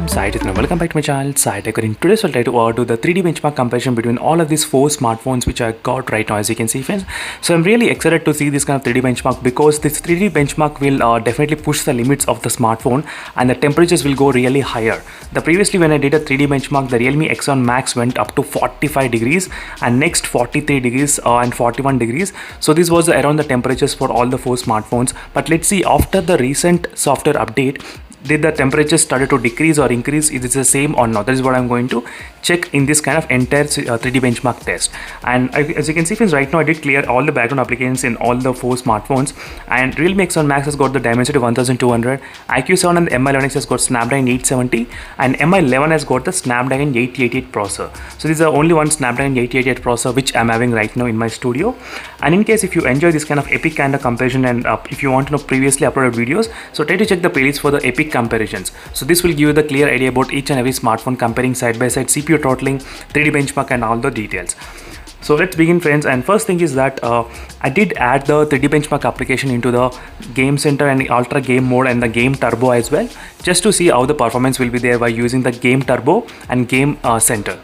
I'm Sai and welcome back to my channel Sai Tech. In today's I'll try to do the 3D benchmark comparison between all of these 4 smartphones which I got right now, as you can see friends. So I'm really excited to see this kind of 3D benchmark because this 3D benchmark will definitely push the limits of the smartphone and the temperatures will go really higher. Previously when I did a 3D benchmark, the Realme X1 Max went up to 45 degrees and next 43 degrees and 41 degrees. So this was around the temperatures for all the 4 smartphones. But let's see, after the recent software update, did the temperature started to decrease or increase? Is it the same or not? That is what I'm going to check in this kind of entire 3D benchmark test. And as you can see friends, right now I did clear all the background applications in all the 4 smartphones, and Realme X1 Max has got the Dimensity 1200, IQ7 and the Mi11X has got Snapdragon 870, and Mi11 has got the Snapdragon 888 processor. So this is the only one Snapdragon 888 processor which I'm having right now in my studio. And in case if you enjoy this kind of epic kind of comparison, and if you want to know previously uploaded videos, so try to check the playlist for the epic comparisons. So this will give you the clear idea about each and every smartphone, comparing side by side, CPU throttling, 3D benchmark and all the details. So let's begin friends, and first thing is that I did add the 3D benchmark application into the Game Center and the Ultra Game Mode and the Game Turbo as well, just to see how the performance will be there by using the Game Turbo and Game Center.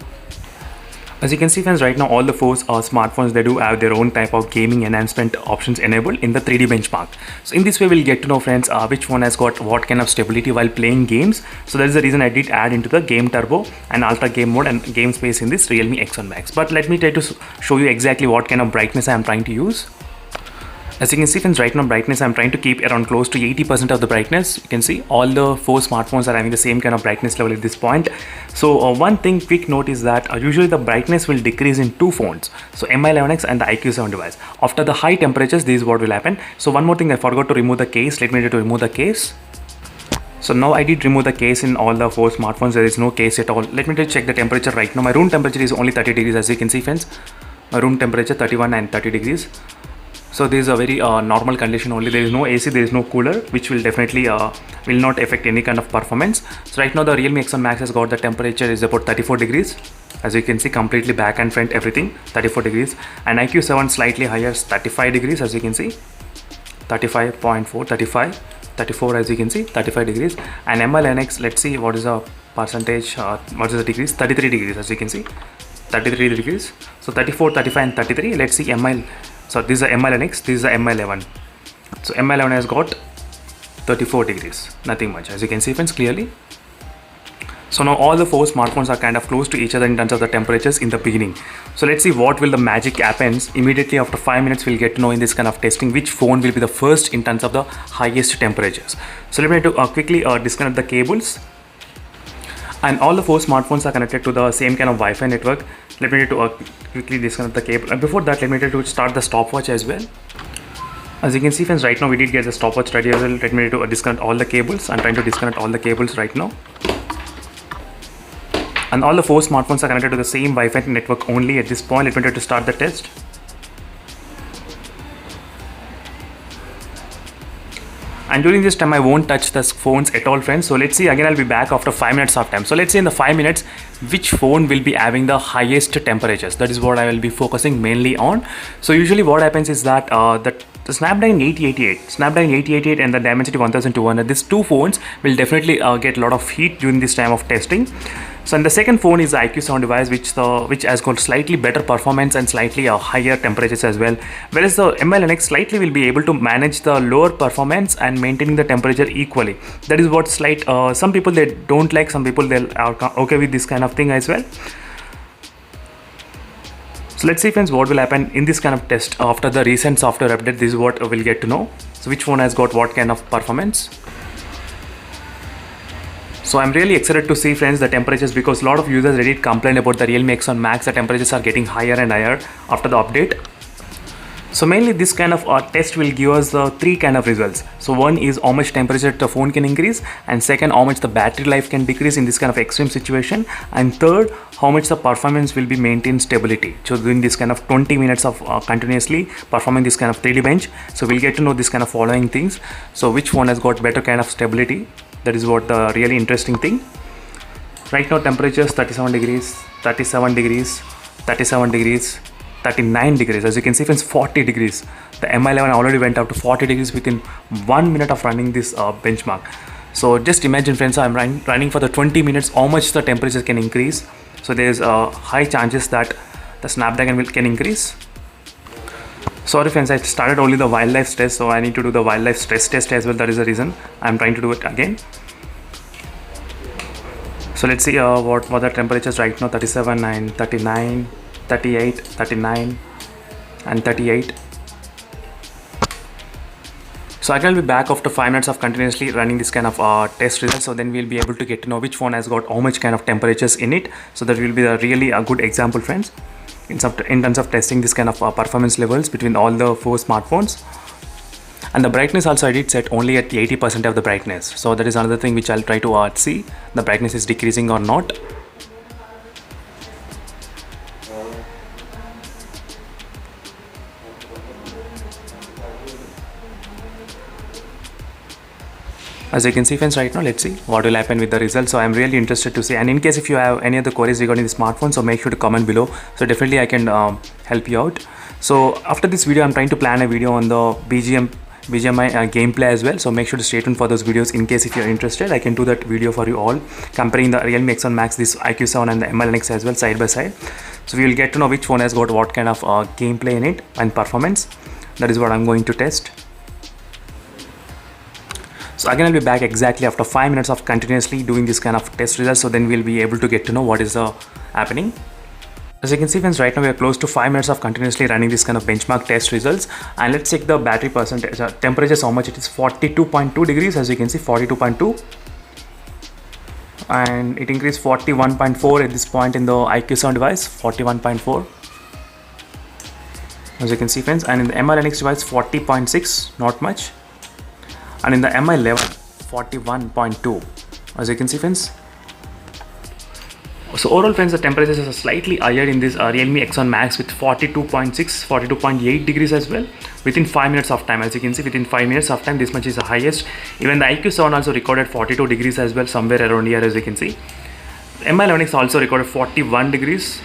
As you can see friends, right now all the 4 smartphones, they do have their own type of gaming enhancement options enabled in the 3D benchmark. So in this way we'll get to know friends which one has got what kind of stability while playing games. So that is the reason I did add into the Game Turbo and Ultra Game Mode and Game Space in this Realme X1 Max. But let me try to show you exactly what kind of brightness I am trying to use. As you can see friends, right now brightness I'm trying to keep around close to 80% of the brightness. You can see all the 4 smartphones are having the same kind of brightness level at this point. So one thing quick note is that usually the brightness will decrease in 2 phones, so Mi11X and the IQ7 device. After the high temperatures, this is what will happen. So one more thing, I forgot to remove the case. Let me try to remove the case. So now I did remove the case in all the 4 smartphones. There is no case at all. Let me just check the temperature right now. My room temperature is only 30 degrees, as you can see friends. My room temperature 31 and 30 degrees. So this is a very normal condition only. There is no AC, there is no cooler, which will definitely will not affect any kind of performance. So right now the Realme X1 Max has got the temperature is about 34 degrees. As you can see, completely back and front everything 34 degrees, and IQ7 slightly higher, 35 degrees, as you can see, 35.4, 35, 34, as you can see, 35 degrees. And Mi11X, let's see what is the percentage, what is the degrees, 33 degrees, as you can see, 33 degrees. So 34, 35 and 33. Let's see so this is the Mi11X, this is the Mi11. So Mi11 has got 34 degrees, nothing much, as you can see friends clearly. So now all the 4 smartphones are kind of close to each other in terms of the temperatures in the beginning. So let's see what will the magic happens. Immediately after 5 minutes we'll get to know in this kind of testing which phone will be the first in terms of the highest temperatures. So let me quickly disconnect the cables. And all the 4 smartphones are connected to the same kind of Wi-Fi network. Let me quickly disconnect the cable, and before that let me try to start the stopwatch as well. As you can see friends, right now we did get the stopwatch ready as well. Let me disconnect all the cables. I'm trying to disconnect all the cables right now. And all the 4 smartphones are connected to the same Wi-Fi network only at this point. Let me try to start the test. And during this time I won't touch the phones at all friends. So let's see, again I'll be back after 5 minutes of time. So let's see in the 5 minutes which phone will be having the highest temperatures. That is what I will be focusing mainly on. So usually what happens is that the Snapdragon 888 and the Dimensity 1200, these 2 phones will definitely get a lot of heat during this time of testing. So and the second phone is the IQ7 device, which has got slightly better performance and slightly higher temperatures as well. Whereas the Mi11X slightly will be able to manage the lower performance and maintaining the temperature equally. That is what some people they don't like, some people they are okay with this kind of thing as well. So let's see friends what will happen in this kind of test after the recent software update. This is what we'll get to know. So which phone has got what kind of performance. So I'm really excited to see friends the temperatures, because a lot of users did complain about the Realme X1 Max. The temperatures are getting higher and higher after the update. So mainly this kind of test will give us 3 kind of results. So one is how much temperature the phone can increase, and second how much the battery life can decrease in this kind of extreme situation, and third how much the performance will be maintained stability. So doing this kind of 20 minutes of continuously performing this kind of 3D bench. So we'll get to know this kind of following things. So which phone has got better kind of stability. That is what the really interesting thing. Right now temperatures 37 degrees, 37 degrees, 37 degrees, 39 degrees. As you can see friends, 40 degrees. The Mi11 already went up to 40 degrees within 1 minute of running this benchmark. So just imagine friends, I'm running for the 20 minutes, how much the temperature can increase. So there's high chances that the Snapdragon can increase. Sorry friends, I started only the wildlife stress, so I need to do the wildlife stress test as well. That is the reason I'm trying to do it again. So let's see what the temperatures right now. 37 and 39, 38, 39 and 38. So again, I'll be back after 5 minutes of continuously running this kind of test results. So then we'll be able to get to know which phone has got how much kind of temperatures in it. So that will be really a good example friends in terms of testing this kind of performance levels between all the 4 smartphones. And the brightness also I did set only at 80% of the brightness. So that is another thing which I'll try to see the brightness is decreasing or not. As you can see friends right now, let's see what will happen with the results. So I'm really interested to see, and in case if you have any other queries regarding the smartphone, so make sure to comment below, so definitely I can help you out. So after this video I'm trying to plan a video on the BGMI gameplay as well, so make sure to stay tuned for those videos. In case if you're interested, I can do that video for you all, comparing the Realme X1 Max, this IQ7 and the MI11X as well side by side. So we will get to know which phone has got what kind of gameplay in it and performance. That is what I'm going to test. So again, I'll be back exactly after 5 minutes of continuously doing this kind of test results. So then we'll be able to get to know what is happening. As you can see friends, right now we are close to 5 minutes of continuously running this kind of benchmark test results. And let's check the battery percentage, temperature, how much it is. 42.2 degrees, as you can see, 42.2. And it increased 41.4 at this point in the IQ7 device, 41.4. As you can see friends, and in the MI11X device, 40.6, not much. And in the MI11, 41.2, as you can see friends. So overall friends, the temperatures are slightly higher in this Realme X1 Max with 42.6, 42.8 degrees as well within 5 minutes of time. As you can see, within 5 minutes of time, this much is the highest. Even the IQ7 also recorded 42 degrees as well, somewhere around here, as you can see. MI11X also recorded 41 degrees,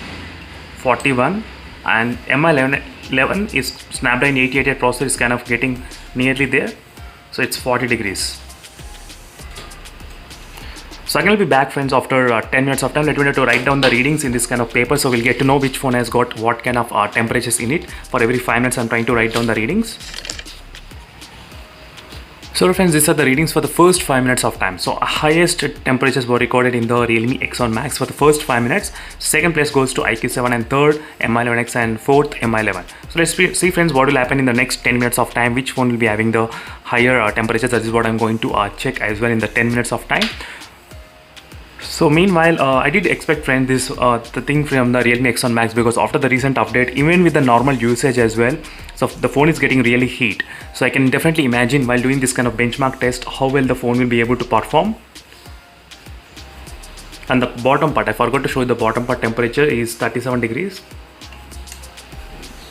41, and MI11 is Snapdragon 888 processor is kind of getting nearly there. So it's 40 degrees. So I'm going to be back friends after 10 minutes of time. Let me know to write down the readings in this kind of paper, so we'll get to know which phone has got what kind of temperatures in it. For every 5 minutes I'm trying to write down the readings. So friends, these are the readings for the first 5 minutes of time. So highest temperatures were recorded in the Realme X1 Max for the first 5 minutes. Second place goes to IQ7, and third MI11X, and fourth MI11. So let's see friends what will happen in the next 10 minutes of time. Which phone will be having the higher temperatures? That is what I'm going to check as well in the 10 minutes of time. So meanwhile, I did expect friends this the thing from the Realme X1 Max, because after the recent update, even with the normal usage as well, so the phone is getting really heat. So I can definitely imagine while doing this kind of benchmark test how well the phone will be able to perform. And the bottom part, I forgot to show you, the bottom part temperature is 37 degrees,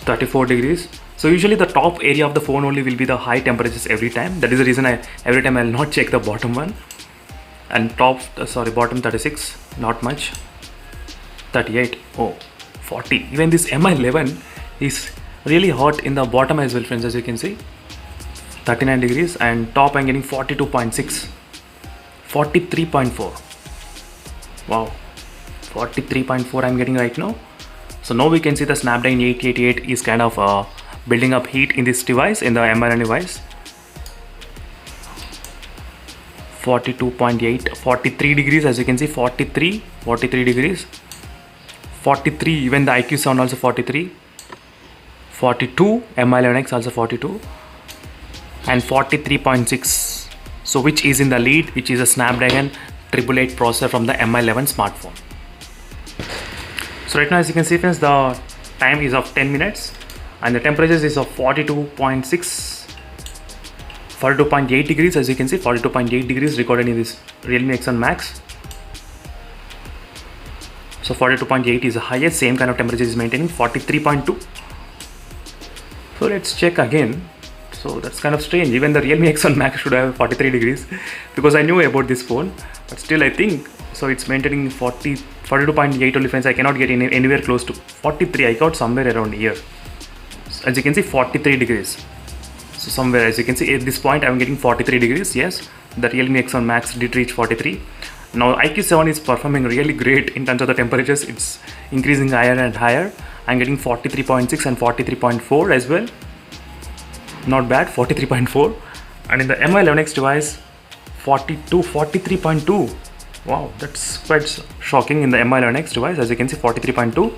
34 degrees. So usually the top area of the phone only will be the high temperatures every time. That is the reason every time I'll not check the bottom one. And bottom 36, not much. 38, oh, 40. Even this MI11 is really hot in the bottom as well friends, as you can see. 39 degrees, and top I'm getting 42.6, 43.4. Wow, 43.4 I'm getting right now. So now we can see the Snapdragon 888 is kind of building up heat in this device, in the MI11 device. 42.8, 43 degrees, as you can see, 43 degrees, 43, even the IQ7 also 43, 42, MI11X also 42, and 43.6. So which is in the lead, which is a Snapdragon 888 processor from the MI11 smartphone. So right now, as you can see friends, the time is of 10 minutes and the temperatures is of 42.6, 42.8 degrees, as you can see, 42.8 degrees recorded in this Realme X1 Max. So 42.8 is the highest, same kind of temperature is maintaining, 43.2. So let's check again. So that's kind of strange, even the Realme X1 Max should have 43 degrees because I knew about this phone, but still I think, so it's maintaining 42.8 only friends. I cannot get anywhere close to 43, I got somewhere around here. So as you can see, 43 degrees. So somewhere, as you can see, at this point I'm getting 43 degrees, yes, the Realme X1 Max did reach 43. Now IQ7 is performing really great in terms of the temperatures. It's increasing higher and higher. I'm getting 43.6 and 43.4 as well. Not bad, 43.4. And in the Mi11X device, 43.2. Wow, that's quite shocking in the Mi11X device. As you can see, 43.2.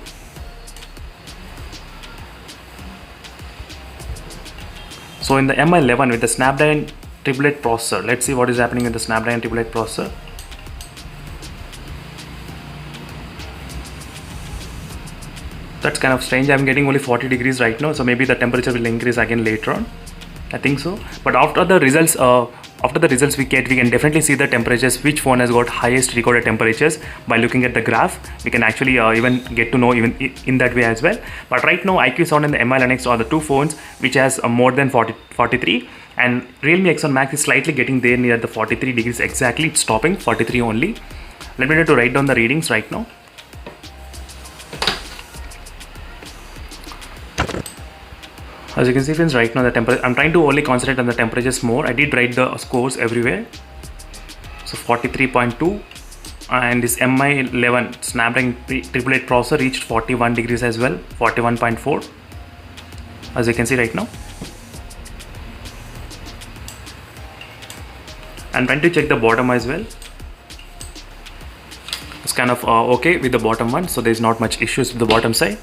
So in the Mi11 with the Snapdragon 888 processor, let's see what is happening with the Snapdragon 888 processor. That's kind of strange. I'm getting only 40 degrees right now, so maybe the temperature will increase again later on. I think so. But after the results we get, we can definitely see the temperatures, which phone has got highest recorded temperatures. By looking at the graph, we can actually even get to know even in that way as well. But right now, IQ7 and the Mi11X are the two phones which has more than 43, and Realme X1 Max is slightly getting there near the 43 degrees exactly. It's stopping 43 only. Let me try to write down the readings right now. As you can see, friends, right now the temperature, I'm trying to only concentrate on the temperatures more. I did write the scores everywhere. So 43.2, and this Mi11 Snapdragon 888 processor reached 41 degrees as well, 41.4, as you can see right now. I'm trying to check the bottom as well. It's kind of okay with the bottom one, so there's not much issues with the bottom side.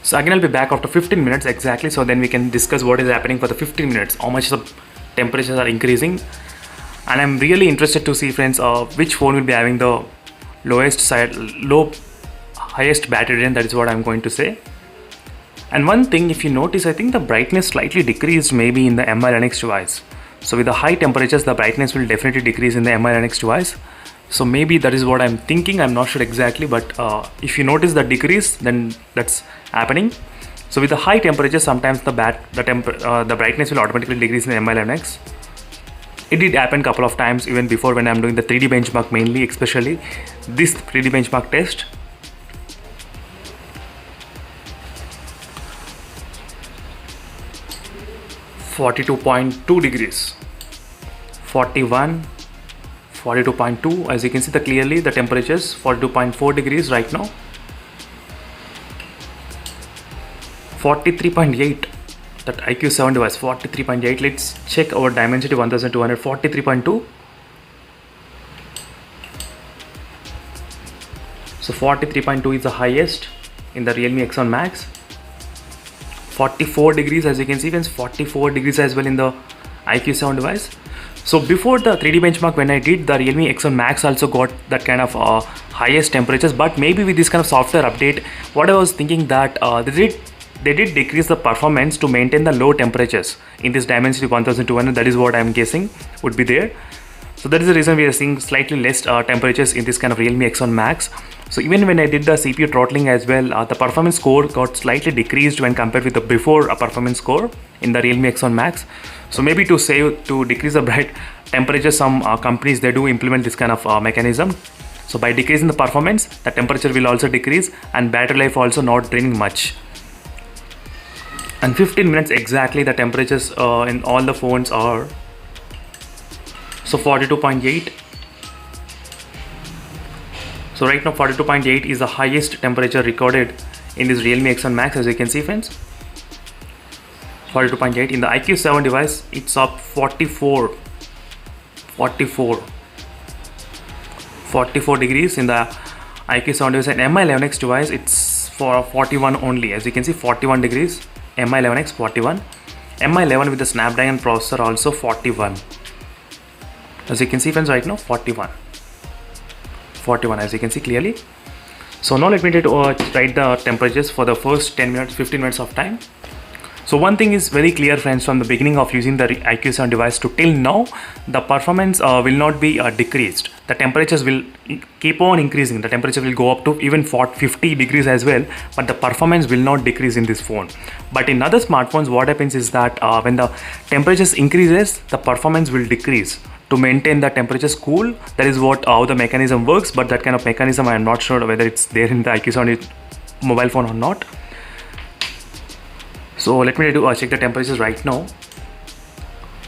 So again, I'll be back after 15 minutes exactly, so then we can discuss what is happening for the 15 minutes, how much the temperatures are increasing. And I'm really interested to see, friends, which phone will be having the highest battery drain. That is what I'm going to say. And one thing, if you notice, I think the brightness slightly decreased maybe in the Mi11X device. So with the high temperatures, the brightness will definitely decrease in the Mi11X device. So maybe that is what I'm thinking. I'm not sure exactly, but if you notice the decrease, then that's happening. So with the high temperatures, sometimes the brightness will automatically decrease in the Mi11X. It did happen a couple of times even before when I'm doing the 3D benchmark, mainly, especially this 3D benchmark test. (42.2 degrees), 41. 42.2, as you can see clearly the temperatures, 42.4 degrees right now, 43.8, that IQ7 device, 43.8. Let's check our Dimensity 1200, 43.2. So 43.2 is the highest in the Realme X1 Max. 44 degrees, as you can see, friends, 44 degrees as well in the IQ7 device. So before the 3D benchmark, when I did, the Realme X1 Max also got that kind of highest temperatures. But maybe with this kind of software update, what I was thinking that they did decrease the performance to maintain the low temperatures in this Dimensity 1200. That is what I'm guessing would be there. So that is the reason we are seeing slightly less temperatures in this kind of Realme X1 Max. So even when I did the CPU throttling as well, the performance score got slightly decreased when compared with the before performance score in the Realme X1 Max. So maybe to decrease the bright temperature, some companies, they do implement this kind of mechanism. So by decreasing the performance, the temperature will also decrease and battery life also not draining much. And 15 minutes exactly, the temperatures in all the phones are so 42.8. So right now 42.8 is the highest temperature recorded in this Realme X1 Max, as you can see, friends. 42.8 in the IQ7 device, it's up 44 degrees in the IQ7 device, and Mi11X device, it's for 41 only, as you can see, 41 degrees. Mi11X 41, Mi11 with the Snapdragon processor also 41, as you can see, friends, right now 41, as you can see clearly. So now let me try to write the temperatures for the first 10 minutes, 15 minutes of time. So one thing is very clear, friends, from the beginning of using the IQ7 device to till now, the performance will not be decreased. The temperatures will keep on increasing. The temperature will go up to even 50 degrees as well, but the performance will not decrease in this phone. But in other smartphones, what happens is that when the temperatures increases, the performance will decrease to maintain the temperatures cool. That is how the mechanism works, but that kind of mechanism I am not sure whether it's there in the IQ7 mobile phone or not. So let me check the temperatures right now.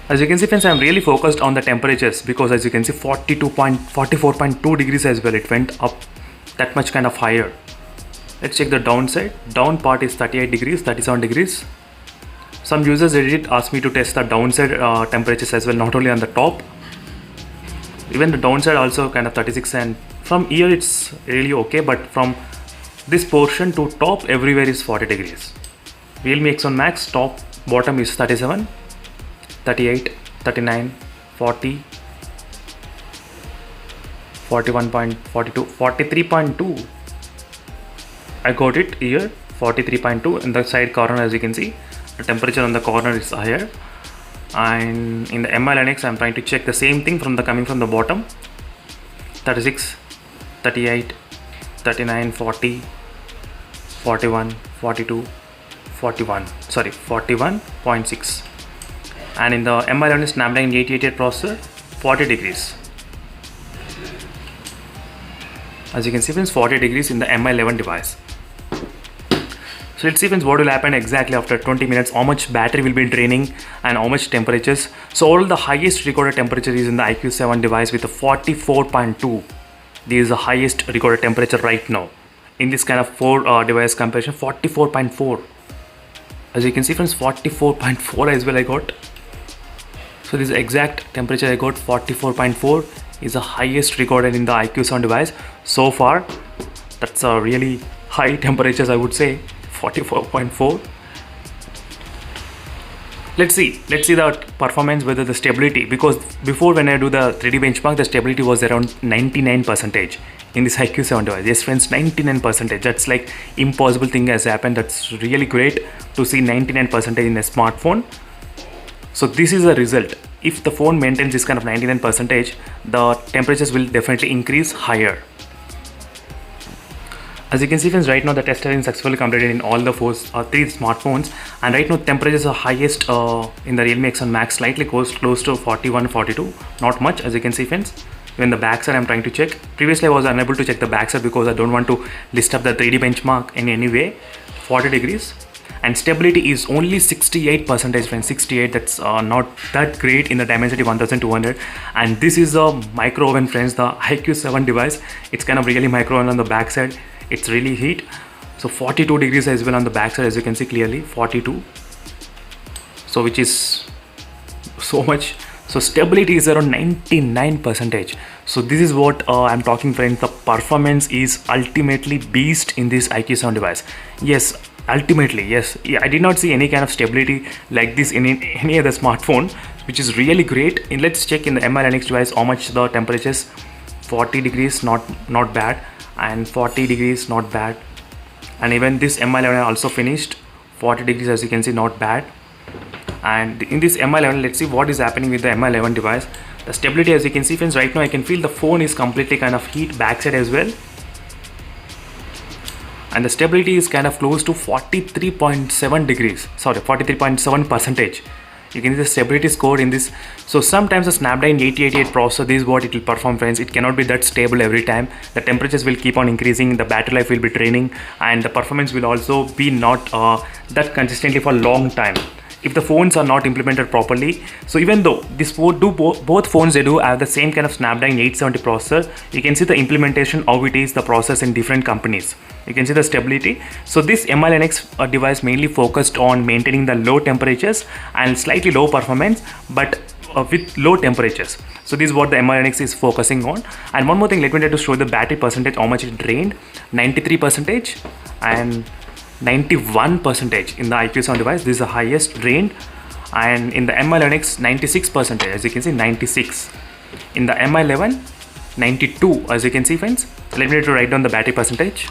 As you can see friends, I am really focused on the temperatures because as you can see 44.2 degrees as well, it went up that much kind of higher. Let's check the downside. Down part is 38 degrees, 37 degrees. Some users did ask me to test the downside temperatures as well, not only on the top. Even the downside also kind of 36, and from here it's really okay, but from this portion to top everywhere is 40 degrees. Realme X1 Max top bottom is 37, 38, 39, 40, 41.42, 43.2. I got it here, 43.2 in the side corner. As you can see, the temperature on the corner is higher. And in the MI Line X, I'm trying to check the same thing coming from the bottom. 36, 38, 39, 40, 41, 42, 41. Sorry, 41.6. And in the MI Line Snapdragon 888 processor, 40 degrees. As you can see friends, 40 degrees in the Mi11 device. So let's see friends what will happen exactly after 20 minutes, how much battery will be draining and how much temperatures. So all the highest recorded temperature is in the IQ7 device with a 44.2. This is the highest recorded temperature right now. In this kind of 4 device comparison, 44.4. As you can see friends, 44.4 as well I got. So this exact temperature I got, 44.4, is the highest recorded in the IQ7 device so far. That's a really high temperatures, I would say. 44.4. Let's see the performance, whether the stability, because before when I do the 3D benchmark, the stability was around 99% in this IQ7 device. Yes friends, 99%. That's like impossible thing has happened. That's really great to see 99% in a smartphone. So this is the result. If the phone maintains this kind of 99%, the temperatures will definitely increase higher. As you can see friends, right now the test has been successfully completed in all the 3 smartphones, and right now temperatures are highest in the Realme X1 Max, slightly close to 41, 42, not much. As you can see friends, even the backside I'm trying to check. Previously I was unable to check the backside because I don't want to disturb the 3D benchmark in any way. 40 degrees. And stability is only 68% friends, 68. That's not that great in the Dimensity 1200. And this is a micro oven friends, the IQ7 device. It's kind of really micro oven on the backside. It's really heat. So 42 degrees as well on the backside, as you can see clearly, 42. So which is so much. So stability is around 99%. So this is what I'm talking friends. The performance is ultimately beast in this IQ7 device. Yes, ultimately, yes. I did not see any kind of stability like this in any other smartphone, which is really great. And let's check in the Mi Line X device how much the temperatures. 40 degrees, not bad, and 40 degrees, not bad. And even this Mi11 also finished 40 degrees, as you can see, not bad. And in this Mi11, let's see what is happening with the Mi11 device. The stability, as you can see friends, right now I can feel the phone is completely kind of heat backside as well. And the stability is kind of close to 43.7 degrees, sorry, 43.7%. You can see the stability score in this. So sometimes the Snapdragon 888 processor, this is what it will perform friends. It cannot be that stable every time. The temperatures will keep on increasing, the battery life will be draining, and the performance will also be not that consistently for a long time if the phones are not implemented properly. So even though both phones, they do have the same kind of Snapdragon 870 processor, you can see the implementation, how it is, the process in different companies. You can see the stability. So this Mi Line X device mainly focused on maintaining the low temperatures and slightly low performance, but with low temperatures. So this is what the Mi Line X is focusing on. And one more thing, let me try to show the battery percentage, how much it drained. 93% and 91% in the IQ7 device. This is the highest drained. And in the Mi Line X, 96%, as you can see, 96. In the Mi11, 92, as you can see friends. Let me try to write down the battery percentage.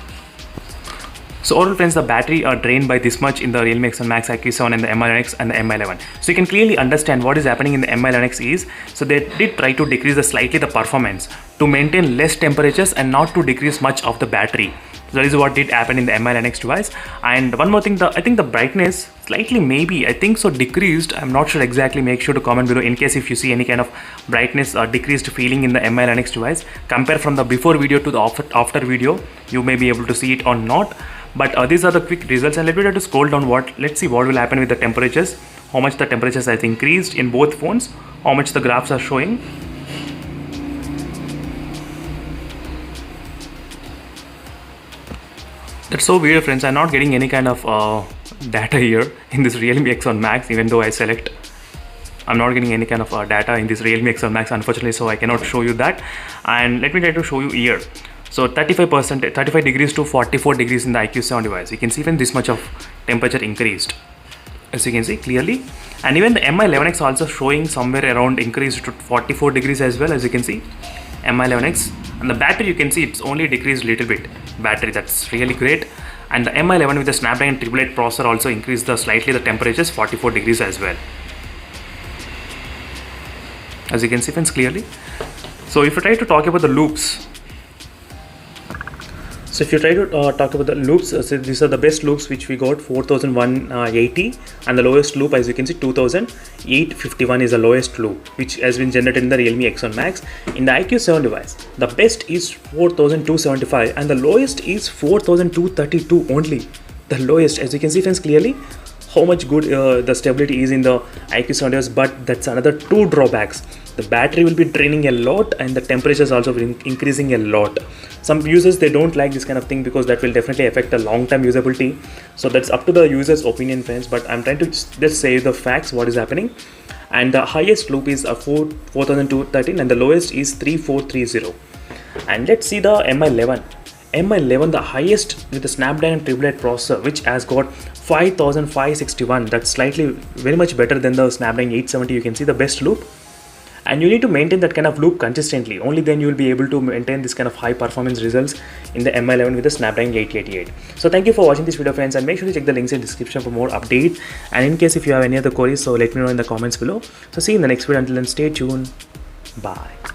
So overall friends, the battery are drained by this much in the Realme X1 Max, IQ7 and the Mi Line X and the Mi11. So you can clearly understand what is happening in the Mi Line X is, so they did try to decrease slightly the performance to maintain less temperatures and not to decrease much of the battery. So that is what did happen in the Mi Line X device. And one more thing, I think the brightness slightly, maybe, I think so, decreased. I'm not sure exactly. Make sure to comment below in case if you see any kind of brightness or decreased feeling in the Mi Line X device. Compare from the before video to the after video. You may be able to see it or not. But these are the quick results, and let me try to scroll down let's see what will happen with the temperatures how much the temperatures has increased in both phones, how much the graphs are showing. That's so weird, friends. I'm not getting any kind of data here in this Realme X1 Max, even though I select. I'm not getting any kind of data in this Realme X1 Max, unfortunately, so I cannot show you that. And let me try to show you here. So 35%, 35 degrees to 44 degrees in the IQ7 device. You can see even this much of temperature increased, as you can see clearly. And even the Mi11X also showing somewhere around increased to 44 degrees as well, as you can see. Mi11X. And the battery, you can see it's only decreased little bit. Battery, that's really great. And the Mi11 with the Snapdragon 888 processor also increased slightly the temperatures 44 degrees as well, as you can see, friends, clearly. So if you try to talk about the loops, so these are the best loops which we got, 4180, and the lowest loop, as you can see, 2851 is the lowest loop which has been generated in the Realme X1 Max. In the IQ7 device, the best is 4275 and the lowest is 4232 only. The lowest, as you can see, friends, clearly how much good the stability is in the IQ7 device, but that's another two drawbacks. The battery will be draining a lot and the temperatures also will increasing a lot. Some users, they don't like this kind of thing because that will definitely affect the long-term usability. So that's up to the user's opinion, friends, but I'm trying to just say the facts, what is happening. And the highest loop is 4213 and the lowest is 3430. And let's see the Mi11, the highest with the Snapdragon 888 processor, which has got 5561. That's slightly very much better than the Snapdragon 870. You can see the best loop. And you need to maintain that kind of loop consistently. Only then you will be able to maintain this kind of high performance results in the Mi11 with the Snapdragon 888. So thank you for watching this video, friends, and make sure to check the links in the description for more update. And in case if you have any other queries, so let me know in the comments below. So see you in the next video. Until then, stay tuned. Bye.